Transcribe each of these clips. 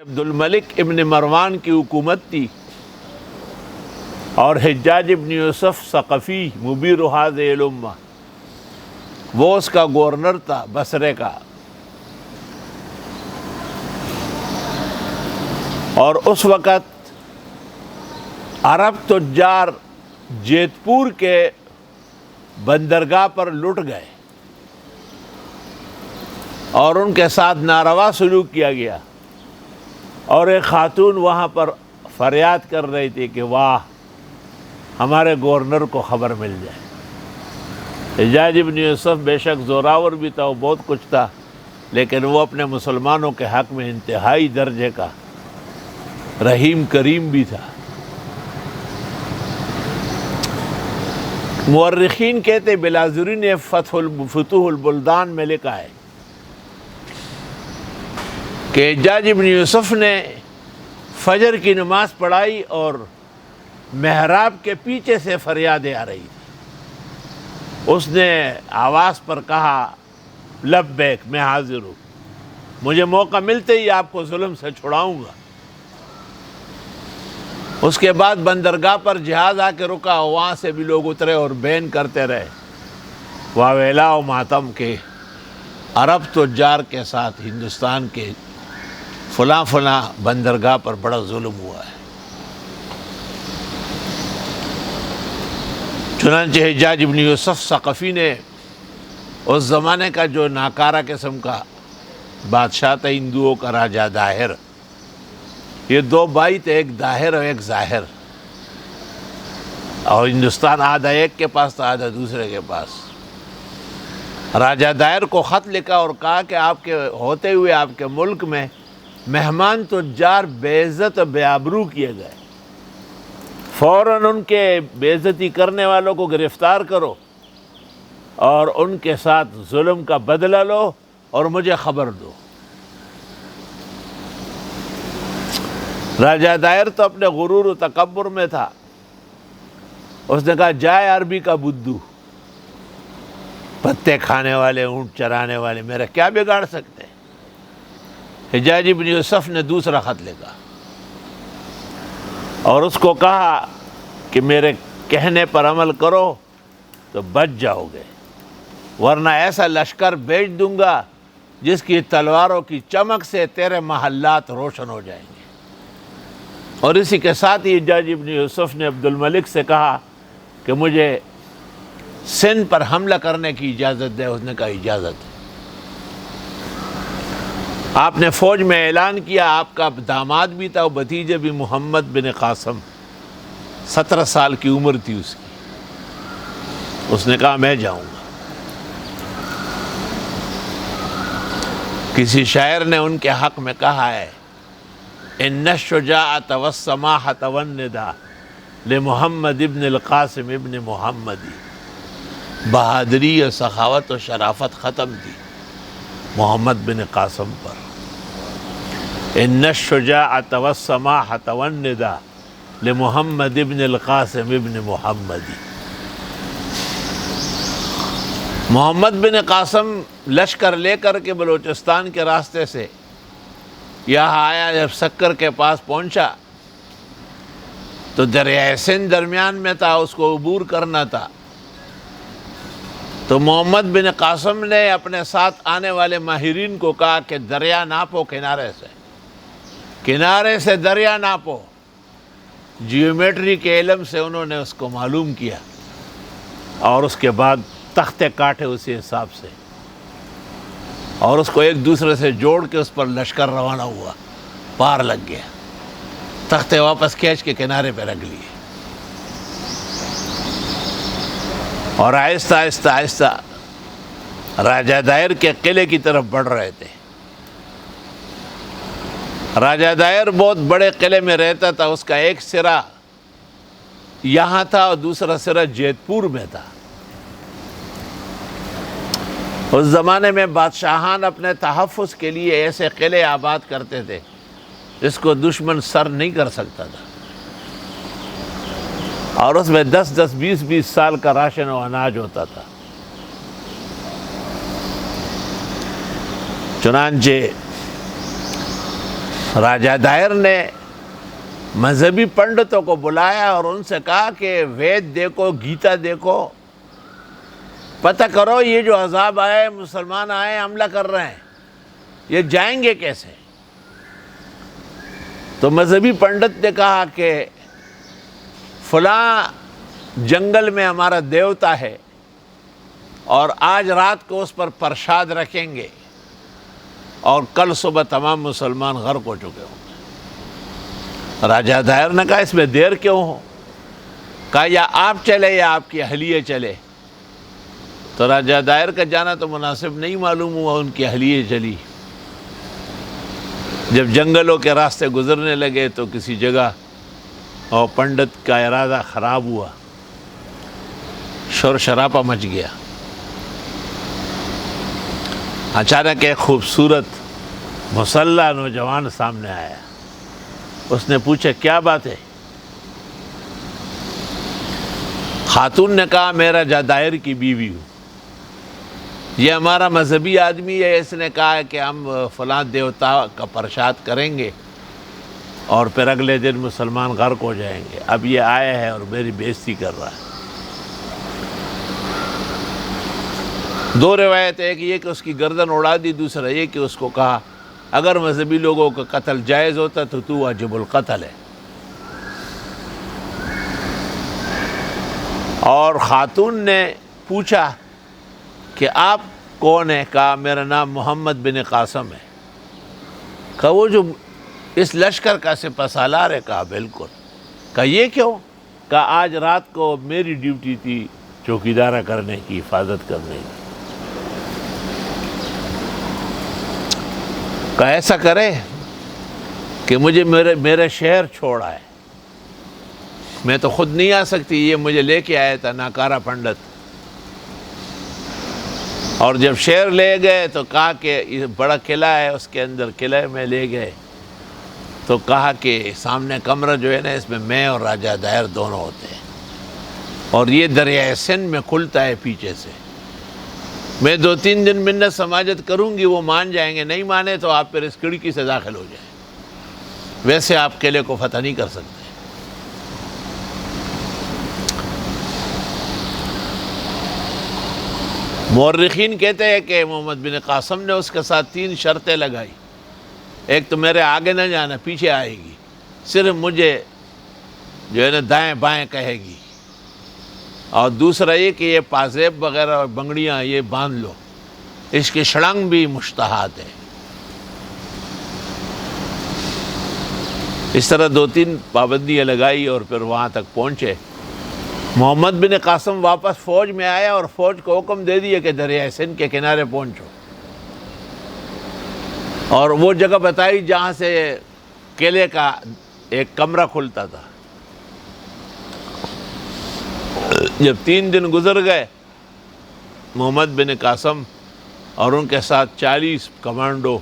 عبد الملک ابن مروان کی حکومت تھی اور حجاج ابن یوسف ثقفی مبیر هذه الامہ وہ اس کا گورنر تھا بصرے کا، اور اس وقت عرب تجار جیت پور کے بندرگاہ پر لٹ گئے اور ان کے ساتھ ناروا سلوک کیا گیا، اور ایک خاتون وہاں پر فریاد کر رہی تھی کہ واہ ہمارے گورنر کو خبر مل جائے۔ حجاج ابن یوسف بے شک زوراور بھی تھا، وہ بہت کچھ تھا، لیکن وہ اپنے مسلمانوں کے حق میں انتہائی درجے کا رحیم کریم بھی تھا۔ مورخین کہتے بلازری نے فتوح البلدان میں لکھا ہے کہ حجاج ابن یوسف نے فجر کی نماز پڑھائی اور محراب کے پیچھے سے فریادیں آ رہی تھی۔ اس نے آواز پر کہا لبیک، میں حاضر ہوں، مجھے موقع ملتے ہی آپ کو ظلم سے چھڑاؤں گا۔ اس کے بعد بندرگاہ پر جہاز آ کے رکا، وہاں سے بھی لوگ اترے اور بین کرتے رہے واویلا و ماتم کے عرب تجار کے ساتھ ہندوستان کے فلاں فلاں بندرگاہ پر بڑا ظلم ہوا ہے۔ چنانچہ حجاج ابن یوسف ثقفی نے اس زمانے کا جو ناکارہ قسم کا بادشاہ تھا ہندوؤں کا، راجہ داہر، یہ دو بھائی تھے، ایک داہر اور ایک ظاہر، اور ہندوستان آدھا ایک کے پاس تھا آدھا دوسرے کے پاس۔ راجہ داہر کو خط لکھا اور کہا کہ آپ کے ہوتے ہوئے آپ کے ملک میں مہمان تجار بے عزت و بے آبرو کیے گئے، فوراً ان کے بے عزتی کرنے والوں کو گرفتار کرو اور ان کے ساتھ ظلم کا بدلہ لو اور مجھے خبر دو۔ راجہ داہر تو اپنے غرور و تکبر میں تھا، اس نے کہا جائے عربی کا بدو، پتے کھانے والے، اونٹ چرانے والے میرا کیا بگاڑ سکتے ہیں۔ حجاج ابن یوسف نے دوسرا خط لکھا اور اس کو کہا کہ میرے کہنے پر عمل کرو تو بچ جاؤ گے، ورنہ ایسا لشکر بھیج دوں گا جس کی تلواروں کی چمک سے تیرے محلات روشن ہو جائیں گے۔ اور اسی کے ساتھ ہی حجاج ابن یوسف نے عبد الملک سے کہا کہ مجھے سندھ پر حملہ کرنے کی اجازت دے۔ اس نے کہا اجازت ہے۔ آپ نے فوج میں اعلان کیا، آپ کا داماد بھی تھا، وہ بھتیجے بھی، محمد بن قاسم، 17 سال کی عمر تھی اس کی۔ اس نے کہا میں جاؤں گا۔ کسی شاعر نے ان کے حق میں کہا ہے ان الشجاعۃ والسماحۃ والنداء لمحمد ابن القاسم ابن محمدی، بہادری اور سخاوت و شرافت ختم تھی محمد بن قاسم پر۔ ان الشجاعۃ والسماحۃ والنداء لمحمد ابن القاسم ابن محمدی۔ محمد بن قاسم لشکر لے کر کے بلوچستان کے راستے سے یہاں آیا، جب سکر کے پاس پہنچا تو دریائے سندھ درمیان میں تھا، اس کو عبور کرنا تھا، تو محمد بن قاسم نے اپنے ساتھ آنے والے ماہرین کو کہا کہ دریا ناپو کنارے سے دریا ناپو۔ جیومیٹری کے علم سے انہوں نے اس کو معلوم کیا اور اس کے بعد تختے کاٹے اسی حساب سے، اور اس کو ایک دوسرے سے جوڑ کے اس پر لشکر روانہ ہوا، پار لگ گیا، تختے واپس کھینچ کے کنارے پہ رکھ لیے، اور آہستہ آہستہ آہستہ راجہ داہر کے قلعے کی طرف بڑھ رہے تھے۔ راجہ داہر بہت بڑے قلعے میں رہتا تھا، اس کا ایک سرا یہاں تھا اور دوسرا سرا جیت پور میں تھا۔ اس زمانے میں بادشاہان اپنے تحفظ کے لیے ایسے قلعے آباد کرتے تھے جس کو دشمن سر نہیں کر سکتا تھا، اور اس میں 10 20 سال کا راشن و اناج ہوتا تھا۔ چنانچہ راجہ دائر نے مذہبی پنڈتوں کو بلایا اور ان سے کہا کہ وید دیکھو، گیتا دیکھو، پتہ کرو یہ جو عذاب آئے، مسلمان آئے حملہ کر رہے ہیں، یہ جائیں گے کیسے؟ تو مذہبی پنڈت نے کہا کہ فلاں جنگل میں ہمارا دیوتا ہے اور آج رات کو اس پر پرشاد رکھیں گے اور کل صبح تمام مسلمان غرق ہو چکے ہوں گے۔ راجہ دائر نے کہا اس میں دیر کیوں ہو؟ کہا یا آپ چلے یا آپ کی اہلیہ چلے۔ تو راجہ دائر کا جانا تو مناسب نہیں معلوم ہوا، ان کی اہلیہ چلی۔ جب جنگلوں کے راستے گزرنے لگے تو کسی جگہ اور پنڈت کا ارادہ خراب ہوا، شور شرابہ مچ گیا۔ اچانک ایک خوبصورت مسلح نوجوان سامنے آیا۔ اس نے پوچھا کیا بات ہے؟ خاتون نے کہا میں راجہ دائر کی بیوی ہوں، یہ ہمارا مذہبی آدمی ہے، اس نے کہا کہ ہم فلاں دیوتا کا پرشاد کریں گے اور پھر اگلے دن مسلمان غرق ہو جائیں گے، اب یہ آیا ہے اور میری بے عزتی کر رہا ہے۔ دو روایت، ایک یہ کہ اس کی گردن اڑا دی، دوسرا یہ کہ اس کو کہا اگر مذہبی لوگوں کا قتل جائز ہوتا تو واجب القتل ہے۔ اور خاتون نے پوچھا کہ آپ کون ہیں؟ کہا میرا نام محمد بن قاسم ہے۔ کہا وہ جو اس لشکر کا سپہ سالار ہے؟ کہا بالکل۔ کہا یہ کیوں؟ کہا آج رات کو میری ڈیوٹی تھی چوکیدارہ کرنے کی، حفاظت کرنے کی۔ کہا ایسا کرے کہ مجھے میرے شہر چھوڑ آئے، میں تو خود نہیں آ سکتی، یہ مجھے لے کے آیا تھا ناکارہ پنڈت۔ اور جب شہر لے گئے تو کہا کہ یہ بڑا قلعہ ہے، اس کے اندر قلعے میں لے گئے تو کہا کہ سامنے کمرہ جو ہے نا اس میں میں اور راجہ دائر دونوں ہوتے ہیں، اور یہ دریائے سندھ میں کھلتا ہے پیچھے سے، میں 2-3 دن منت سماجت کروں گی، وہ مان جائیں گے، نہیں مانے تو آپ پھر اس کھڑکی سے داخل ہو جائیں، ویسے آپ قلعے کو فتح نہیں کر سکتے۔ مورخین کہتے ہیں کہ محمد بن قاسم نے اس کے ساتھ 3 شرطیں لگائی۔ ایک تو میرے آگے نہ جانا، پیچھے آئے گی، صرف مجھے جو ہے نا دائیں بائیں کہے گی، اور دوسرا یہ کہ یہ پازیب وغیرہ اور بنگڑیاں یہ باندھ لو، اس کی شڑنگ بھی مشتہات ہے۔ اس طرح 2-3 پابندیاں لگائی اور پھر وہاں تک پہنچے۔ محمد بن قاسم واپس فوج میں آیا اور فوج کو حکم دے دیا کہ دریائے سندھ کے کنارے پہنچو، اور وہ جگہ بتائی جہاں سے قلعے کا ایک کمرہ کھلتا تھا۔ جب 3 دن گزر گئے، محمد بن قاسم اور ان کے ساتھ 40 کمانڈو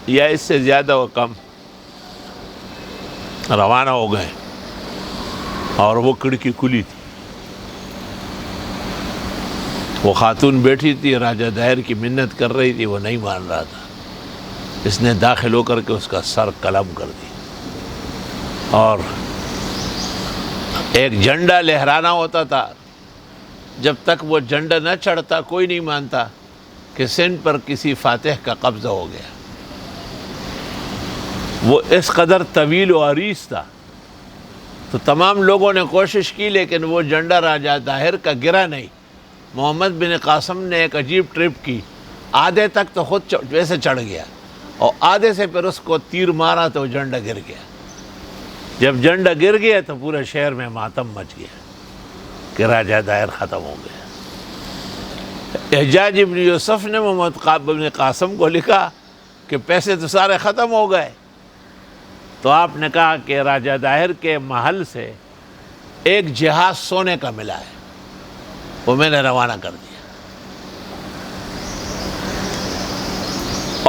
یا اس سے زیادہ و کم روانہ ہو گئے، اور وہ کھڑکی کھلی تھی، وہ خاتون بیٹھی تھی، راجہ دائر کی منت کر رہی تھی، وہ نہیں مان رہا تھا۔ اس نے داخل ہو کر کے اس کا سر قلم کر دی، اور ایک جھنڈا لہرانا ہوتا تھا، جب تک وہ جھنڈا نہ چڑھتا کوئی نہیں مانتا کہ سندھ پر کسی فاتح کا قبضہ ہو گیا۔ وہ اس قدر طویل و عریض تھا، تو تمام لوگوں نے کوشش کی لیکن وہ جھنڈا راجہ دائر کا گرا نہیں۔ محمد بن قاسم نے ایک عجیب ٹرپ کی، آدھے تک تو خود ویسے چڑھ گیا، اور آدھے سے پھر اس کو تیر مارا تو وہ جھنڈا گر گیا۔ جب جھنڈا گر گیا تو پورے شہر میں ماتم مچ گیا کہ راجہ دائر ختم ہو گیا۔ حجاج ابن یوسف نے محمد بن قاسم کو لکھا کہ پیسے تو سارے ختم ہو گئے، تو آپ نے کہا کہ راجہ دائر کے محل سے ایک جہاز سونے کا ملا ہے، وہ میں نے روانہ کر دیا۔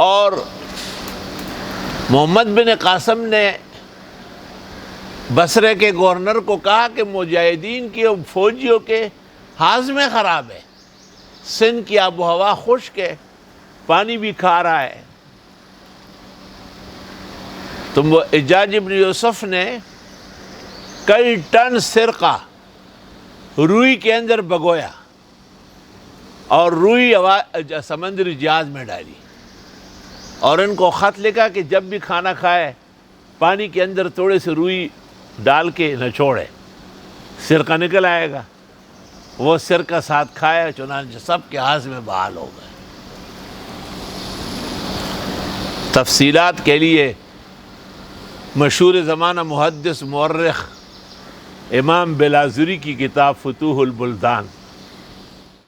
اور محمد بن قاسم نے بصرے کے گورنر کو کہا کہ مجاہدین کی فوجیوں کے ہاضمے خراب ہے، سندھ کی آب و ہوا خشک ہے، پانی بھی کھا رہا ہے، تو وہ حجاج ابن یوسف نے کئی ٹن سرقہ روئی کے اندر بگویا اور روئی سمندری جہاز میں ڈالی، اور ان کو خط لکھا کہ جب بھی کھانا کھائے پانی کے اندر تھوڑے سے روئی ڈال کے نہ چھوڑے، سرقہ نکل آئے گا۔ وہ سرقہ ساتھ کھایا، چنانچہ سب کے ہاضمے بحال ہو گئے۔ تفصیلات کے لیے مشہور زمانہ محدث مورخ امام بلازری کی کتاب فتوح البلدان